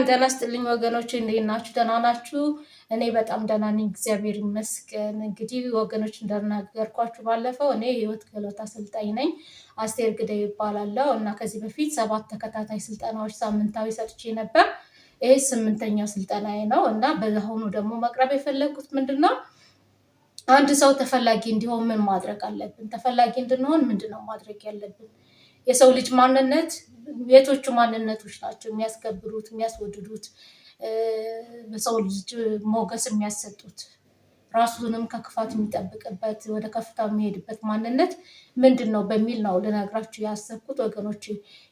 ጤና ይስጥልኝ ወገኖቼ፣ እንዴት ናችሁ? ደህና ናችሁ? እኔ በጣም ደህና ነኝ፣ እግዚአብሔር ይመስገን። እንግዲህ ወገኖች እንደነገርኳችሁ ባለፈው እኔ የህይወት ክህሎት አሰልጣኝ ነኝ፣ አስቴር ግደይ ይባላለሁ እና ከዚህ በፊት 7 ተከታታይ ስልጠናዎች ሳምንታዊ ሰጥቼ ነበር። ይሄ 8ኛው ስልጠናዬ ነው እና በአሁኑ ደግሞ መቅረብ የፈለግኩት ምንድነው አንድ ሰው ተፈላጊ እንዲሆን ምን ማድረግ አለብን? ተፈላጊ እንድንሆን ምንድነው ማድረግ ያለብን? የሰው ልጅ ማንነት የቶቹ ማንነቶች ናቸው የሚያስከብሩት፣ የሚያስወድዱት፣ በሰው ልጅ ሞገስ የሚያሰጡት፣ ራሱንም ከክፋት የሚጠብቅበት፣ ወደ ከፍታ የሚሄድበት ማንነት ምንድን ነው በሚል ነው ልነግራችሁ ያሰብኩት ወገኖች።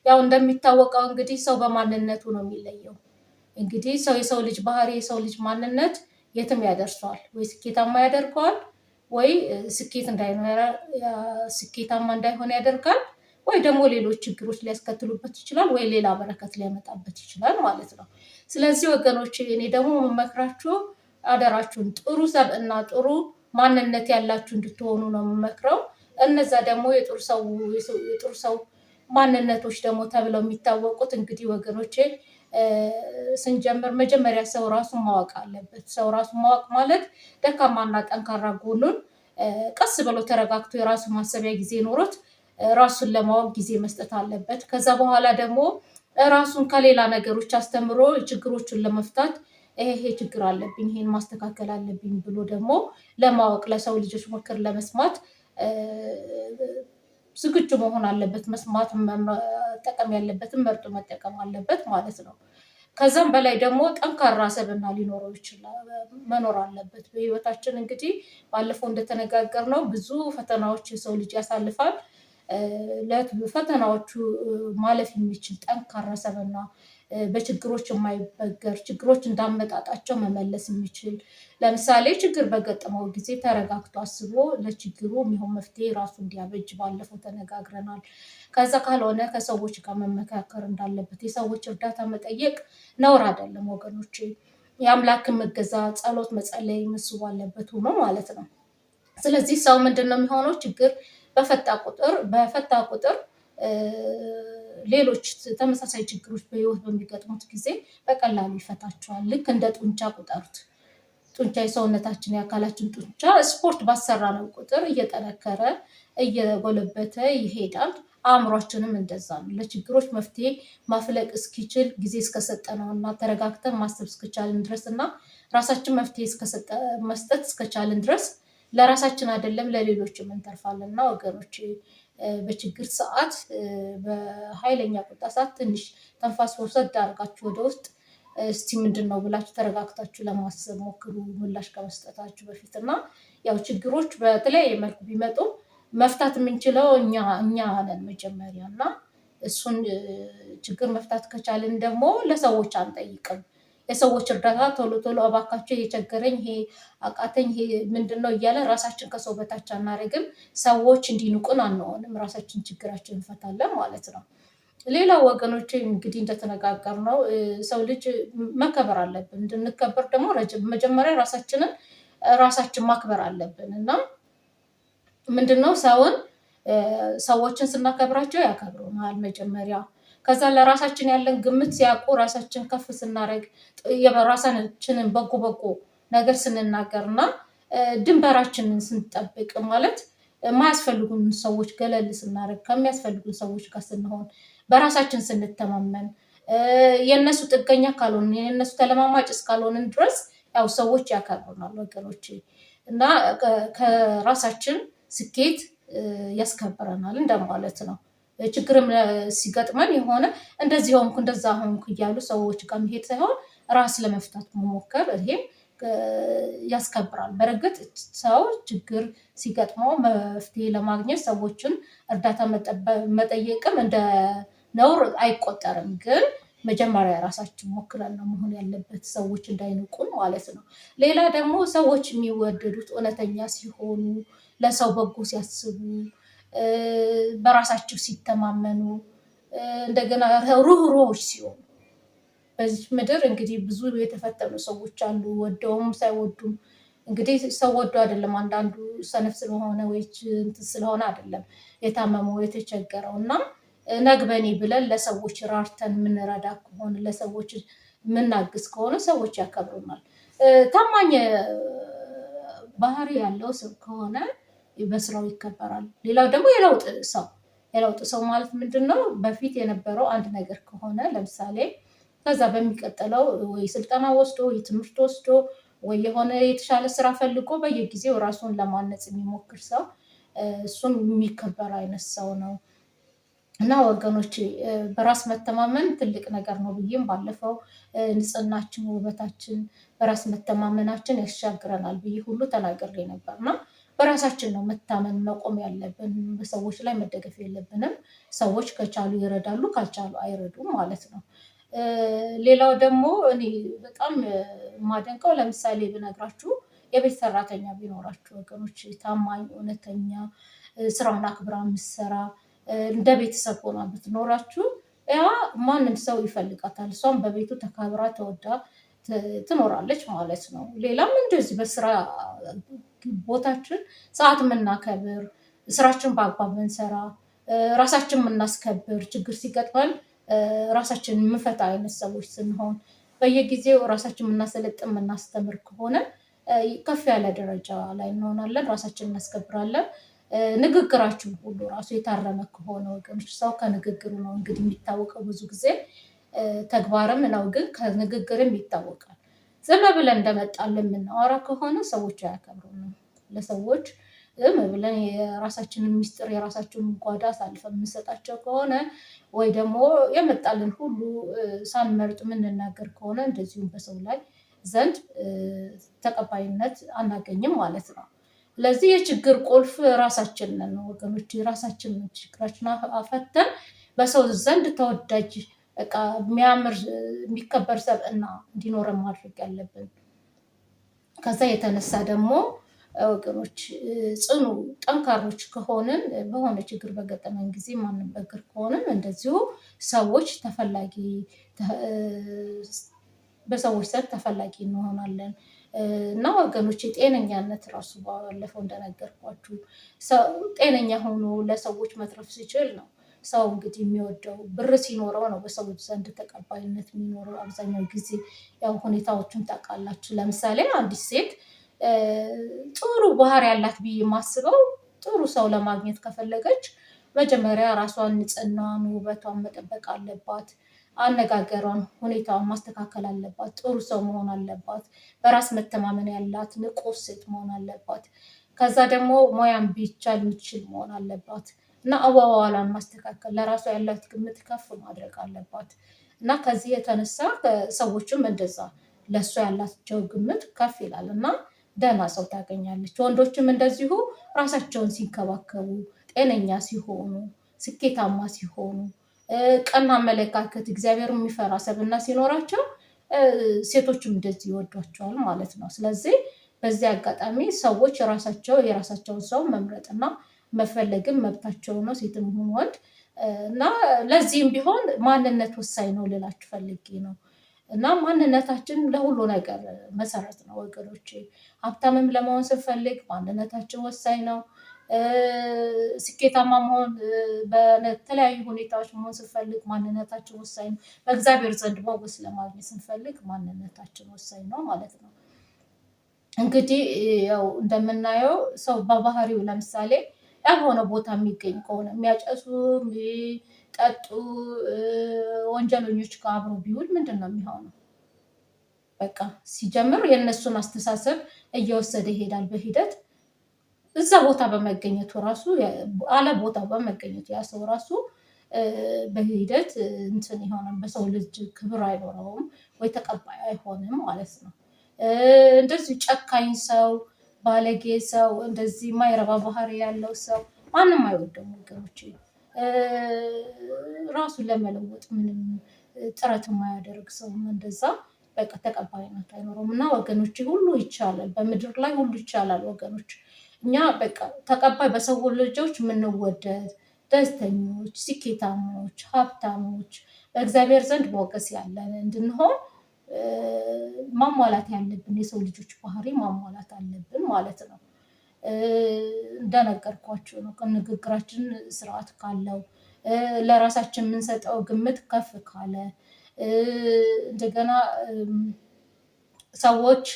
ያው እንደሚታወቀው እንግዲህ ሰው በማንነቱ ነው የሚለየው። እንግዲህ የሰው ልጅ ባህሪ፣ የሰው ልጅ ማንነት የትም ያደርሰዋል። ወይ ስኬታማ ያደርገዋል፣ ወይ ስኬታማ እንዳይሆን ያደርጋል፣ ወይ ደግሞ ሌሎች ችግሮች ሊያስከትሉበት ይችላል፣ ወይ ሌላ በረከት ሊያመጣበት ይችላል ማለት ነው። ስለዚህ ወገኖች እኔ ደግሞ የምመክራችሁ አደራችሁን ጥሩ ሰብዕና ጥሩ ማንነት ያላችሁ እንድትሆኑ ነው የምመክረው። እነዛ ደግሞ የጥሩ ሰው ማንነቶች ደግሞ ተብለው የሚታወቁት እንግዲህ ወገኖቼ ስንጀምር መጀመሪያ ሰው ራሱን ማወቅ አለበት። ሰው ራሱን ማወቅ ማለት ደካማና ጠንካራ ጎኑን ቀስ ብሎ ተረጋግቶ የራሱ ማሰቢያ ጊዜ ኖሮት ራሱን ለማወቅ ጊዜ መስጠት አለበት። ከዛ በኋላ ደግሞ ራሱን ከሌላ ነገሮች አስተምሮ ችግሮቹን ለመፍታት ይሄ ችግር አለብኝ፣ ይሄን ማስተካከል አለብኝ ብሎ ደግሞ ለማወቅ ለሰው ልጆች ምክር ለመስማት ዝግጁ መሆን አለበት። መስማት መጠቀም ያለበትን መርጦ መጠቀም አለበት ማለት ነው። ከዛም በላይ ደግሞ ጠንካራ ሰብዕና ሊኖረው ይችላል መኖር አለበት። በህይወታችን እንግዲህ ባለፈው እንደተነጋገርነው ብዙ ፈተናዎች የሰው ልጅ ያሳልፋል። ፈተናዎቹ ማለፍ የሚችል ጠንካራ ሰብዕና፣ በችግሮች የማይበገር፣ ችግሮች እንዳመጣጣቸው መመለስ የሚችል፣ ለምሳሌ ችግር በገጠመው ጊዜ ተረጋግቶ አስቦ ለችግሩ የሚሆን መፍትሄ ራሱ እንዲያበጅ ባለፈው ተነጋግረናል። ከዛ ካልሆነ ከሰዎች ጋር መመካከር እንዳለበት፣ የሰዎች እርዳታ መጠየቅ ነውር አይደለም ወገኖቼ። የአምላክን መገዛ ጸሎት መጸለይ እሱ ባለበት ሆኖ ማለት ነው። ስለዚህ ሰው ምንድን ነው የሚሆነው? ችግር በፈታ ቁጥር ሌሎች ተመሳሳይ ችግሮች በህይወት በሚገጥሙት ጊዜ በቀላሉ ይፈታቸዋል። ልክ እንደ ጡንቻ ቁጠሩት። ጡንቻ የሰውነታችን የአካላችን ጡንቻ ስፖርት ባሰራነው ቁጥር እየጠነከረ እየጎለበተ ይሄዳል። አእምሯችንም እንደዛ ነው። ለችግሮች መፍትሄ ማፍለቅ እስኪችል ጊዜ እስከሰጠነው እና ተረጋግተን ማሰብ እስከቻልን ድረስ እና ራሳችን መፍትሄ መስጠት እስከቻልን ድረስ ለራሳችን አይደለም ለሌሎችም እንተርፋለን። እና ወገኖች በችግር ሰዓት፣ በኃይለኛ ቁጣ ሰዓት ትንሽ ተንፋስ ወሰድ አድርጋችሁ ወደ ውስጥ እስቲ ምንድን ነው ብላችሁ ተረጋግታችሁ ለማሰብ ሞክሩ፣ ምላሽ ከመስጠታችሁ በፊት እና ያው ችግሮች በተለያየ መልኩ ቢመጡ መፍታት የምንችለው እኛ ነን መጀመሪያ እና እሱን ችግር መፍታት ከቻልን ደግሞ ለሰዎች አንጠይቅም። የሰዎች እርዳታ ቶሎ ቶሎ እባካችሁ ይሄ ቸገረኝ፣ ይሄ አቃተኝ፣ ይሄ ምንድን ነው እያለ ራሳችን ከሰው በታች አናደርግም። ሰዎች እንዲንቁን አንሆንም። ራሳችን ችግራችን እንፈታለን ማለት ነው። ሌላው ወገኖቼ እንግዲህ እንደተነጋገርነው ሰው ልጅ መከበር አለብን። እንድንከበር ደግሞ መጀመሪያ ራሳችን ማክበር አለብን እና ምንድነው ሰዎችን ስናከብራቸው ያከብሩናል መጀመሪያ። ከዛ ለራሳችን ያለን ግምት ሲያውቁ ራሳችን ከፍ ስናደርግ ራሳችንን በጎ ነገር ስንናገር እና ድንበራችንን ስንጠብቅ ማለት የማያስፈልጉን ሰዎች ገለል ስናደርግ፣ ከሚያስፈልጉን ሰዎች ጋር ስንሆን፣ በራሳችን ስንተማመን፣ የእነሱ ጥገኛ ካልሆንን፣ የእነሱ ተለማማጭ እስካልሆንን ድረስ ያው ሰዎች ያከብሩናል ወገኖቼ እና ከራሳችን ስኬት ያስከብረናል እንደማለት ነው። ችግርም ሲገጥመን የሆነ እንደዚህ ሆንኩ እንደዛ ሆንኩ እያሉ ሰዎች ጋር መሄድ ሳይሆን ራስ ለመፍታት መሞከር፣ ይሄም ያስከብራል። በእርግጥ ሰው ችግር ሲገጥመው መፍትሄ ለማግኘት ሰዎችን እርዳታ መጠየቅም እንደ ነውር አይቆጠርም። ግን መጀመሪያ ራሳችን ሞክረን ነው መሆን ያለበት፣ ሰዎች እንዳይንቁን ማለት ነው። ሌላ ደግሞ ሰዎች የሚወደዱት እውነተኛ ሲሆኑ፣ ለሰው በጎ ሲያስቡ፣ በራሳቸው ሲተማመኑ፣ እንደገና ሩህሩሆች ሲሆኑ። በዚህ ምድር እንግዲህ ብዙ የተፈተኑ ሰዎች አሉ፣ ወደውም ሳይወዱም። እንግዲህ ሰው ወዶ አይደለም፣ አንዳንዱ ሰነፍ ስለሆነ ወይ እንትን ስለሆነ አይደለም የታመመው የተቸገረው እና ነግበኔ ብለን ለሰዎች ራርተን የምንረዳ ከሆነ፣ ለሰዎች የምናግዝ ከሆነ ሰዎች ያከብሩናል። ታማኝ ባህሪ ያለው ሰው ከሆነ በስራው ይከበራል። ሌላው ደግሞ የለውጥ ሰው ማለት ምንድነው? በፊት የነበረው አንድ ነገር ከሆነ ለምሳሌ ከዛ በሚቀጥለው ወይ ስልጠና ወስዶ ወይ ትምህርት ወስዶ ወይ የሆነ የተሻለ ስራ ፈልጎ በየጊዜው ራሱን ለማነጽ የሚሞክር ሰው እሱም የሚከበር አይነት ሰው ነው። እና ወገኖቼ በራስ መተማመን ትልቅ ነገር ነው ብዬም ባለፈው ንጽህናችን፣ ውበታችን፣ በራስ መተማመናችን ያሻግረናል ብዬ ሁሉ ተናግሬ ነበር እና በራሳችን ነው መታመን መቆም ያለብን። በሰዎች ላይ መደገፍ የለብንም። ሰዎች ከቻሉ ይረዳሉ፣ ካልቻሉ አይረዱም ማለት ነው። ሌላው ደግሞ እኔ በጣም የማደንቀው ለምሳሌ ብነግራችሁ የቤት ሰራተኛ ቢኖራችሁ ወገኖች፣ ታማኝ፣ እውነተኛ፣ ስራውን አክብራ የምትሰራ እንደ ቤተሰብ ሆና ብትኖራችሁ ያ ማንም ሰው ይፈልጋታል። እሷም በቤቱ ተከብራ ተወዳ ትኖራለች ማለት ነው። ሌላም እንደዚህ በስራ ቦታችን ሰዓት የምናከብር፣ ስራችን በአግባብ የምንሰራ፣ ራሳችን የምናስከብር፣ ችግር ሲገጥመን ራሳችን የምንፈታ አይነት ሰዎች ስንሆን በየጊዜው ራሳችን የምናሰለጥን የምናስተምር ከሆነ ከፍ ያለ ደረጃ ላይ እንሆናለን። ራሳችን እናስከብራለን። ንግግራችን ሁሉ ራሱ የታረመ ከሆነ ወገኖች፣ ሰው ከንግግሩ ነው እንግዲህ የሚታወቀው። ብዙ ጊዜ ተግባርም ነው ግን ከንግግርም ይታወቃል። ዝም ብለን እንደመጣልን የምናወራ ከሆነ ሰዎች አያከብሩንም። ለሰዎች ዝም ብለን የራሳችንን ሚስጥር የራሳችንን ጓዳ አሳልፈን የምንሰጣቸው ከሆነ ወይ ደግሞ የመጣልን ሁሉ ሳንመርጥ የምንናገር ከሆነ እንደዚሁም በሰው ላይ ዘንድ ተቀባይነት አናገኝም ማለት ነው። ስለዚህ የችግር ቁልፍ ራሳችን ነን ወገኖች። የራሳችንን ችግራችን አፈተን በሰው ዘንድ ተወዳጅ በቃ የሚያምር የሚከበር ሰብዕና እንዲኖረን ማድረግ ያለብን። ከዛ የተነሳ ደግሞ ወገኖች ጽኑ ጠንካሮች ከሆንን በሆነ ችግር በገጠመን ጊዜ ማንበገር ከሆንን እንደዚሁ ሰዎች በሰዎች ዘንድ ተፈላጊ እንሆናለን። እና ወገኖች የጤነኛነት ራሱ ባለፈው እንደነገርኳችሁ ሰው ጤነኛ ሆኖ ለሰዎች መትረፍ ሲችል ነው ሰው እንግዲህ የሚወደው። ብር ሲኖረው ነው በሰዎች ዘንድ ተቀባይነት የሚኖረው። አብዛኛው ጊዜ ያው ሁኔታዎቹን ታውቃላችሁ። ለምሳሌ አንዲት ሴት ጥሩ ባህሪ ያላት ብዬ የማስበው ጥሩ ሰው ለማግኘት ከፈለገች መጀመሪያ ራሷን፣ ንጽህናዋን፣ ውበቷን መጠበቅ አለባት። አነጋገሯን፣ ሁኔታዋን ማስተካከል አለባት። ጥሩ ሰው መሆን አለባት። በራስ መተማመን ያላት ንቁ ሴት መሆን አለባት። ከዛ ደግሞ ሙያም ቢቻል የምትችል መሆን አለባት እና አዋዋሏን ማስተካከል፣ ለራሷ ያላት ግምት ከፍ ማድረግ አለባት እና ከዚህ የተነሳ ሰዎችም እንደዛ ለእሷ ያላቸው ግምት ከፍ ይላል እና ደህና ሰው ታገኛለች። ወንዶችም እንደዚሁ ራሳቸውን ሲንከባከቡ፣ ጤነኛ ሲሆኑ፣ ስኬታማ ሲሆኑ፣ ቀና አመለካከት፣ እግዚአብሔር የሚፈራ ሰብዕና ሲኖራቸው ሴቶችም እንደዚህ ይወዷቸዋል ማለት ነው። ስለዚህ በዚህ አጋጣሚ ሰዎች የራሳቸውን ሰው መምረጥና መፈለግም መብታቸው ነው፣ ሴትም ይሁን ወንድ እና ለዚህም ቢሆን ማንነት ወሳኝ ነው ልላችሁ ፈልጌ ነው። እና ማንነታችን ለሁሉ ነገር መሰረት ነው ወገኖቼ። ሀብታምም ለመሆን ስንፈልግ ማንነታችን ወሳኝ ነው። ስኬታማ መሆን በተለያዩ ሁኔታዎች መሆን ስንፈልግ ማንነታችን ወሳኝ ነው። በእግዚአብሔር ዘንድ ሞገስ ለማግኘት ስንፈልግ ማንነታችን ወሳኝ ነው ማለት ነው። እንግዲህ ያው እንደምናየው ሰው በባህሪው ለምሳሌ ያልሆነ ቦታ የሚገኝ ከሆነ የሚያጨሱ፣ የሚጠጡ ወንጀለኞች ጋር አብሮ ቢውል ምንድን ነው የሚሆነው? በቃ ሲጀምር የእነሱን አስተሳሰብ እየወሰደ ይሄዳል። በሂደት እዛ ቦታ በመገኘቱ ራሱ አለ ቦታ በመገኘቱ ያ ሰው ራሱ በሂደት እንትን ይሆናል። በሰው ልጅ ክብር አይኖረውም ወይ ተቀባይ አይሆንም ማለት ነው። እንደዚህ ጨካኝ ሰው፣ ባለጌ ሰው፣ እንደዚህ የማይረባ ባህሪ ያለው ሰው ማንም አይወደውም ወገኖቼ። ራሱን ለመለወጥ ምንም ጥረት የማያደርግ ሰው እንደዛ በቃ ተቀባይነት አይኖረውም እና ወገኖቼ ሁሉ ይቻላል፣ በምድር ላይ ሁሉ ይቻላል ወገኖች። እኛ በቃ ተቀባይ በሰው ልጆች የምንወደድ ደስተኞች፣ ስኬታሞች፣ ሀብታሞች በእግዚአብሔር ዘንድ ሞገስ ያለን እንድንሆን ማሟላት ያለብን የሰው ልጆች ባህሪ ማሟላት አለብን ማለት ነው። እንደነገርኳችሁ ነው። ንግግራችን ስርዓት ካለው፣ ለራሳችን የምንሰጠው ግምት ከፍ ካለ፣ እንደገና ሰዎች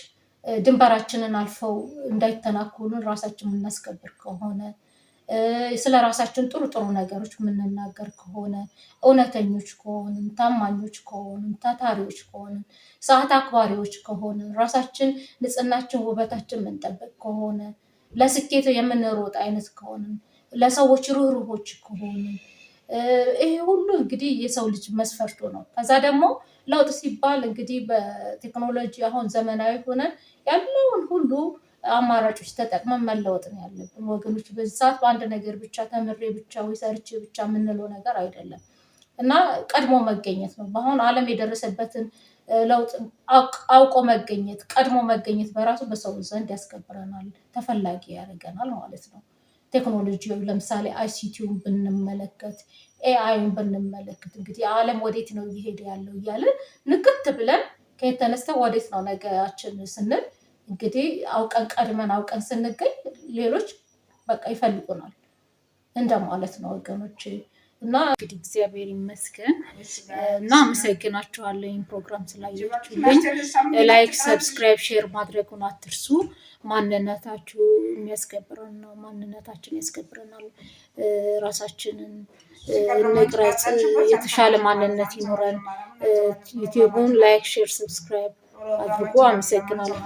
ድንበራችንን አልፈው እንዳይተናኮሉን ራሳችን የምናስከብር ከሆነ ስለ ራሳችን ጥሩ ጥሩ ነገሮች የምንናገር ከሆነ እውነተኞች ከሆንን ታማኞች ከሆንን ታታሪዎች ከሆንን ሰዓት አክባሪዎች ከሆንን ራሳችን ንጽህናችን ውበታችን የምንጠብቅ ከሆነ ለስኬት የምንሮጥ አይነት ከሆንን ለሰዎች ርህሩሆች ከሆንን ይሄ ሁሉ እንግዲህ የሰው ልጅ መስፈርቱ ነው። ከዛ ደግሞ ለውጥ ሲባል እንግዲህ በቴክኖሎጂ አሁን ዘመናዊ ሆነን ያለውን ሁሉ አማራጮች ተጠቅመን መለወጥ ነው ያለብን ወገኖች። በዚህ ሰዓት በአንድ ነገር ብቻ ተምሬ ብቻ ወይ ሰርቼ ብቻ የምንለው ነገር አይደለም እና ቀድሞ መገኘት ነው። በአሁን ዓለም የደረሰበትን ለውጥ አውቆ መገኘት ቀድሞ መገኘት በራሱ በሰው ዘንድ ያስከብረናል፣ ተፈላጊ ያደርገናል ማለት ነው። ቴክኖሎጂ ለምሳሌ አይሲቲውን ብንመለከት ኤአይን ብንመለከት እንግዲህ ዓለም ወዴት ነው እየሄደ ያለው እያለን ንቅት ብለን ከየት ተነስተን ወዴት ነው ነገያችን ስንል እንግዲህ አውቀን ቀድመን አውቀን ስንገኝ ሌሎች በቃ ይፈልጉናል እንደማለት ነው ወገኖቼ። እና እንግዲህ እግዚአብሔር ይመስገን እና አመሰግናችኋለሁ ይህን ፕሮግራም ስላያችሁልኝ። ላይክ፣ ሰብስክራይብ፣ ሼር ማድረጉን አትርሱ። ማንነታችሁ የሚያስከብረን ነው። ማንነታችን ያስከብረናል። ራሳችንን እንቅረጽ፣ የተሻለ ማንነት ይኖረን። ዩቲዩቡን ላይክ፣ ሼር፣ ሰብስክራይብ አድርጎ አመሰግናለሁ።